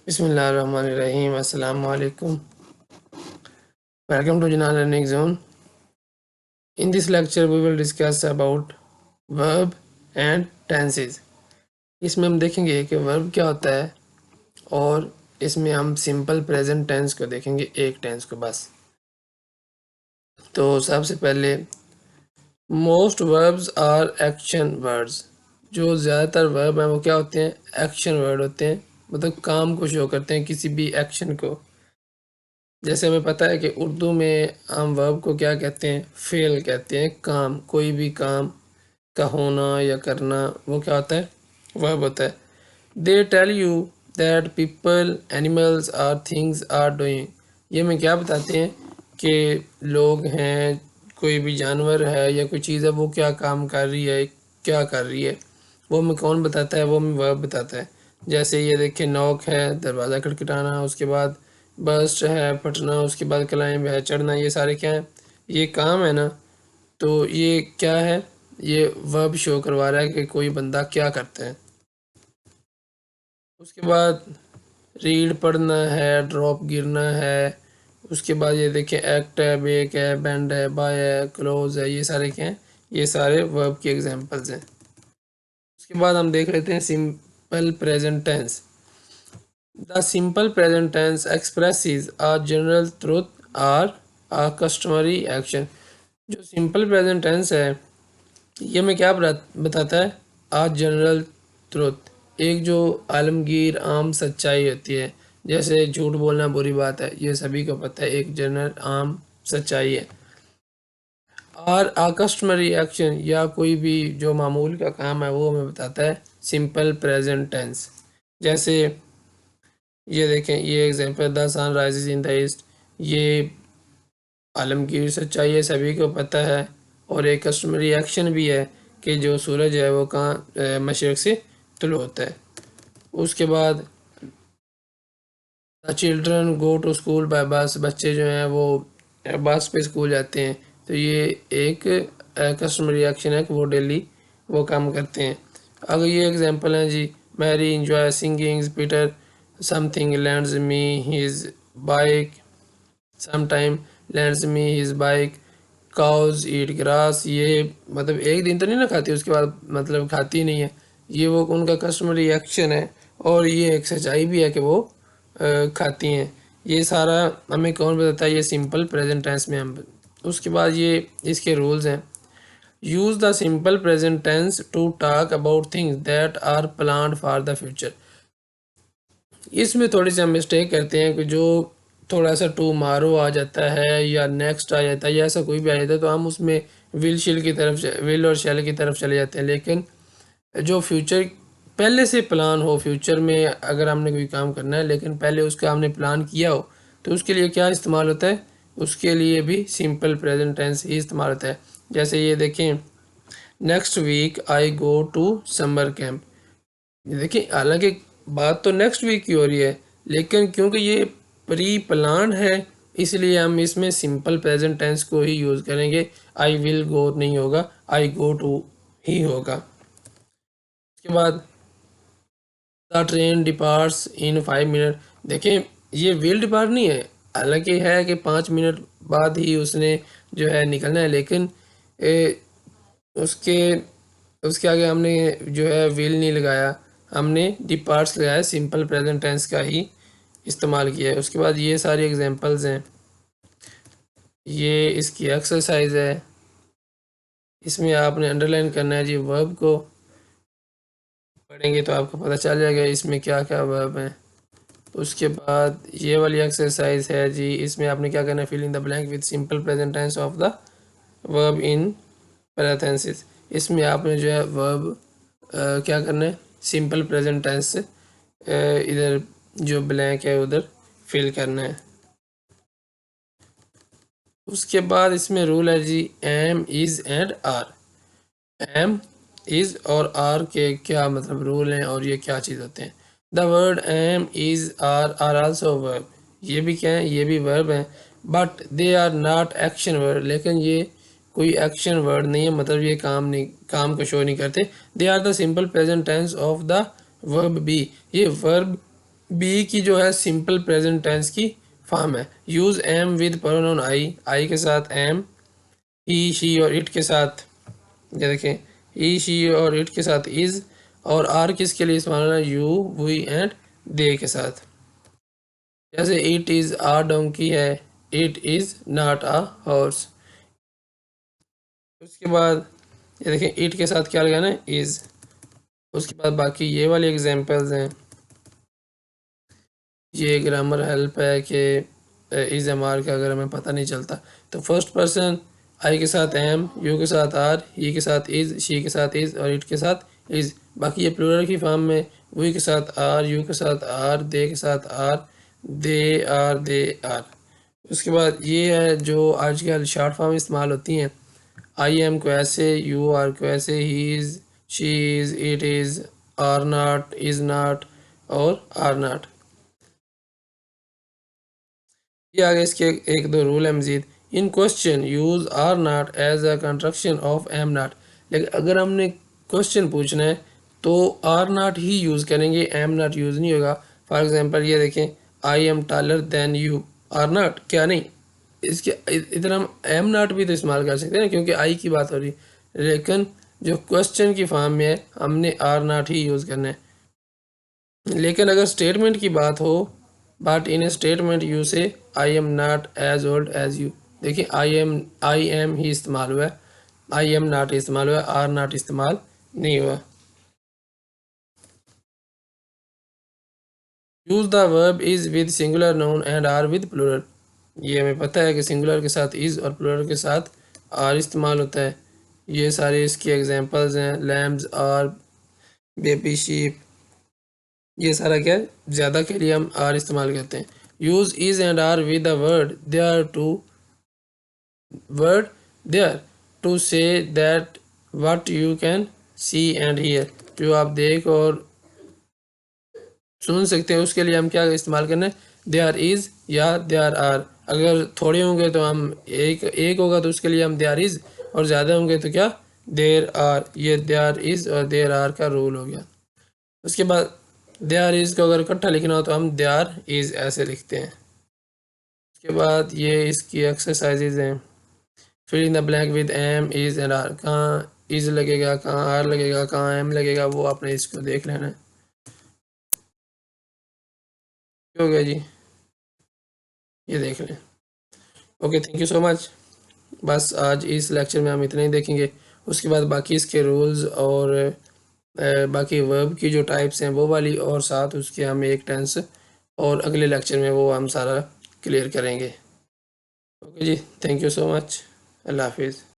बिस्मिल्लाहिर्रहमानिर्रहीम। अस्सलाम वालेकुम। Welcome to Jinan Learning Zone. In this lecture we will discuss about verb and tenses. इसमें हम देखेंगे कि verb क्या होता है और इसमें हम सिंपल प्रेजेंट टेंस को देखेंगे, एक टेंस को बस। तो सबसे पहले most verbs are action words. जो ज़्यादातर वर्ब हैं वो क्या होते हैं? एक्शन वर्ड होते हैं, मतलब काम को शो करते हैं, किसी भी एक्शन को। जैसे हमें पता है कि उर्दू में हम वर्ब को क्या कहते हैं? फेल कहते हैं। काम, कोई भी काम का होना या करना, वो क्या होता है? वर्ब होता है। They tell you that people, animals or things are doing. ये हमें क्या बताते हैं कि लोग हैं, कोई भी जानवर है या कोई चीज़ है, वो क्या काम कर रही है, क्या कर रही है। वो हमें कौन बताता है? वो हमें वर्ब बताता है। जैसे ये देखिए, नॉक है दरवाज़ा खटखटाना, उसके बाद बर्स्ट है फटना, उसके बाद क्लाइंब है चढ़ना। ये सारे क्या हैं? ये काम है ना। तो ये क्या है? ये वर्ब शो करवा रहा है कि कोई बंदा क्या करता है। उसके बाद रीड पढ़ना है, ड्रॉप गिरना है। उसके बाद ये देखिए, एक्ट है, बेक है, बेंड है, बाय है, क्लोज है। ये सारे क्या हैं? ये सारे वर्ब की एग्जांपल्स हैं। उसके बाद हम देख लेते हैं simple present tense. The simple present tense expresses a general truth और अ कस्टमरी एक्शन। जो सिंपल प्रेजेंट टेंस है, ये हमें क्या बताता है? अ जनरल ट्रुथ, एक जो आलमगीर आम सच्चाई होती है। जैसे झूठ बोलना बुरी बात है, ये सभी को पता है, एक जनरल आम सच्चाई है। और अ कस्टमरी एक्शन, या कोई भी जो मामूल का काम है, वो हमें बताता है सिंपल प्रेजेंट टेंस। जैसे ये देखें, ये example, the sun rises in the east. ये आलमगीर सच्चाई है, सभी को पता है। और एक कस्टमरी एक्शन भी है कि जो सूरज है वो कहाँ, मशरक़ से तुलू होता है। उसके बाद the children go to school by bus. बच्चे जो हैं वो बस पे स्कूल जाते हैं। तो ये एक कस्टमरी एक्शन है कि वो डेली वो काम करते हैं। अगर ये एग्जांपल है जी, Mary enjoy singing, Peter something lends me his bike, sometime lends me his bike, cows eat grass. ये मतलब एक दिन तो नहीं ना खाती, उसके बाद मतलब खाती नहीं है। ये वो उनका कस्टमरी एक्शन है। और ये एक सच्चाई भी है कि वो खाती हैं। ये सारा हमें कौन बताता है? ये सिंपल प्रेजेंट टेंस में हम। उसके बाद ये इसके रूल्स हैं। Use the simple present tense to talk about things that are planned for the future. इसमें थोड़ी सी हम मिस्टेक करते हैं कि जो थोड़ा सा टू मारो आ जाता है या नेक्स्ट आ जाता है या ऐसा कोई भी आ जाता है, तो हम उसमें विल और शेल की तरफ चले जाते हैं। लेकिन जो फ्यूचर पहले से प्लान हो, फ्यूचर में अगर हमने कोई काम करना है लेकिन पहले उसका हमने प्लान किया हो, तो उसके लिए क्या इस्तेमाल होता है? उसके लिए भी सिंपल प्रेजेंट टेंस ही इस्तेमाल होता है। जैसे ये देखें, next week I go to summer camp. देखिए, हालांकि बात तो नेक्स्ट वीक की हो रही है, लेकिन क्योंकि ये प्री प्लान है, इसलिए हम इसमें सिंपल प्रेजेंट टेंस को ही यूज़ करेंगे। आई विल गो नहीं होगा, आई गो टू ही होगा। उसके बाद the train departs in 5 minute. देखें, ये विल डिपार्ट नहीं है, हालांकि है कि 5 मिनट बाद ही उसने जो है निकलना है, लेकिन उसके उसके आगे हमने जो है विल नहीं लगाया, हमने डिपार्ट्स लगाया, सिंपल प्रेजेंट टेंस का ही इस्तेमाल किया है। उसके बाद ये सारी एग्जांपल्स हैं, ये इसकी एक्सरसाइज है। इसमें आपने अंडरलाइन करना है जी, वर्ब को पढ़ेंगे तो आपको पता चल जाएगा इसमें क्या क्या वर्ब हैं। उसके बाद ये वाली एक्सरसाइज है जी, इसमें आपने क्या करना है? Fill in the blank with simple present tense of the verb in parenthesis. इसमें आपने जो है वर्ब क्या करना है? सिंपल प्रेजेंट टेंस से इधर जो ब्लैंक है उधर फिल करना है। उसके बाद इसमें रूल है जी, am is and are. Am is और आर के क्या मतलब रूल हैं और ये क्या चीज़ होते हैं? The word am is are also verb. ये भी क्या है? ये भी वर्ब हैं, but they are not action word. लेकिन ये कोई एक्शन वर्ड नहीं है, मतलब ये काम को शो नहीं करते। They are the simple present tense of the verb be. ये वर्ब बी की जो है सिंपल प्रेजेंट टेंस की फॉर्म है। Use am with pronoun I के साथ एम, ही शी और इट के साथ, ये देखें, ही शी और इट के साथ इज़, और आर किसके लिए इस्तेमाल होना है, यू वी एंड दे के साथ। जैसे इट इज़ आ डोंकी है, it is not a horse. उसके बाद ये देखें, इट के साथ क्या लगाना है, इज़। उसके बाद बाकी ये वाली एग्जांपल्स हैं। ये ग्रामर हेल्प है कि इज़ एम आर का अगर हमें पता नहीं चलता तो फर्स्ट पर्सन आई के साथ एम, यू के साथ आर, ही के साथ इज़, शी के साथ इज़ और इट के साथ इज़। बाकी ये प्लूरल की फॉर्म में वी के साथ आर, यू के साथ आर, दे के साथ आर, दे आर। उसके बाद ये है जो आजकल शॉर्ट फॉर्म इस्तेमाल होती हैं। आई एम को ऐसे, यू आर को ऐसे, he is, she is, it is, are not, is not और आर नॉट। ये आगे इसके एक दो रूल है मजीद। In question use are not as a construction of am not. लेकिन अगर हमने क्वेश्चन पूछना है तो आर नॉट ही यूज़ करेंगे, एम नॉट यूज़ नहीं होगा। फॉर एग्जांपल ये देखें, I am taller than you, are not क्या नहीं, इसके इधर हम एम नॉट भी तो इस्तेमाल कर सकते हैं क्योंकि आई की बात हो रही है। लेकिन जो क्वेश्चन की फॉर्म में है हमने आर नॉट ही यूज़ करना है। लेकिन अगर स्टेटमेंट की बात हो, but in a statement you say I am not as old as you. देखिए आई एम ही इस्तेमाल हुआ है, आई एम नॉट इस्तेमाल हुआ है, आर नॉट इस्तेमाल नहीं हुआ। Use the verb is with singular noun and are with plural. ये हमें पता है कि सिंगुलर के साथ इज और प्लूरल के साथ आर इस्तेमाल होता है। ये सारे इसकी एग्जांपल्स हैं, लैम्स आर, बेबी शीप, ये सारा क्या है, ज़्यादा के लिए हम आर इस्तेमाल करते हैं। Use is and are with the word they are to word there to say that what you can see and hear. जो आप देख और सुन सकते हैं उसके लिए हम क्या इस्तेमाल करना है, दे आर इज़ या दे आर। अगर थोड़े होंगे तो हम एक एक होगा तो उसके लिए हम दे आर इज़, और ज़्यादा होंगे तो क्या देर आर। ये दे आर इज़ और देर आर का रूल हो गया। उसके बाद दे आर इज़ को अगर इकट्ठा लिखना हो तो हम दे आर इज़ ऐसे लिखते हैं। उसके बाद ये इसकी एक्सरसाइजेज हैं। Fill in the blank with am is and are. कहाँ इज़ लगेगा, कहाँ आर लगेगा, कहाँ एम लगेगा, वो आपने इसको देख लेना है। हो गया जी, ये देख लें। Okay, thank you so much. बस आज इस लेक्चर में हम इतना ही देखेंगे। उसके बाद बाकी इसके रूल्स और बाकी वर्ब की जो टाइप्स हैं वो वाली, और साथ उसके हम एक टेंस और अगले लेक्चर में वो हम सारा क्लियर करेंगे। ओके जी, थैंक यू सो मच। अल्लाह हाफिज़।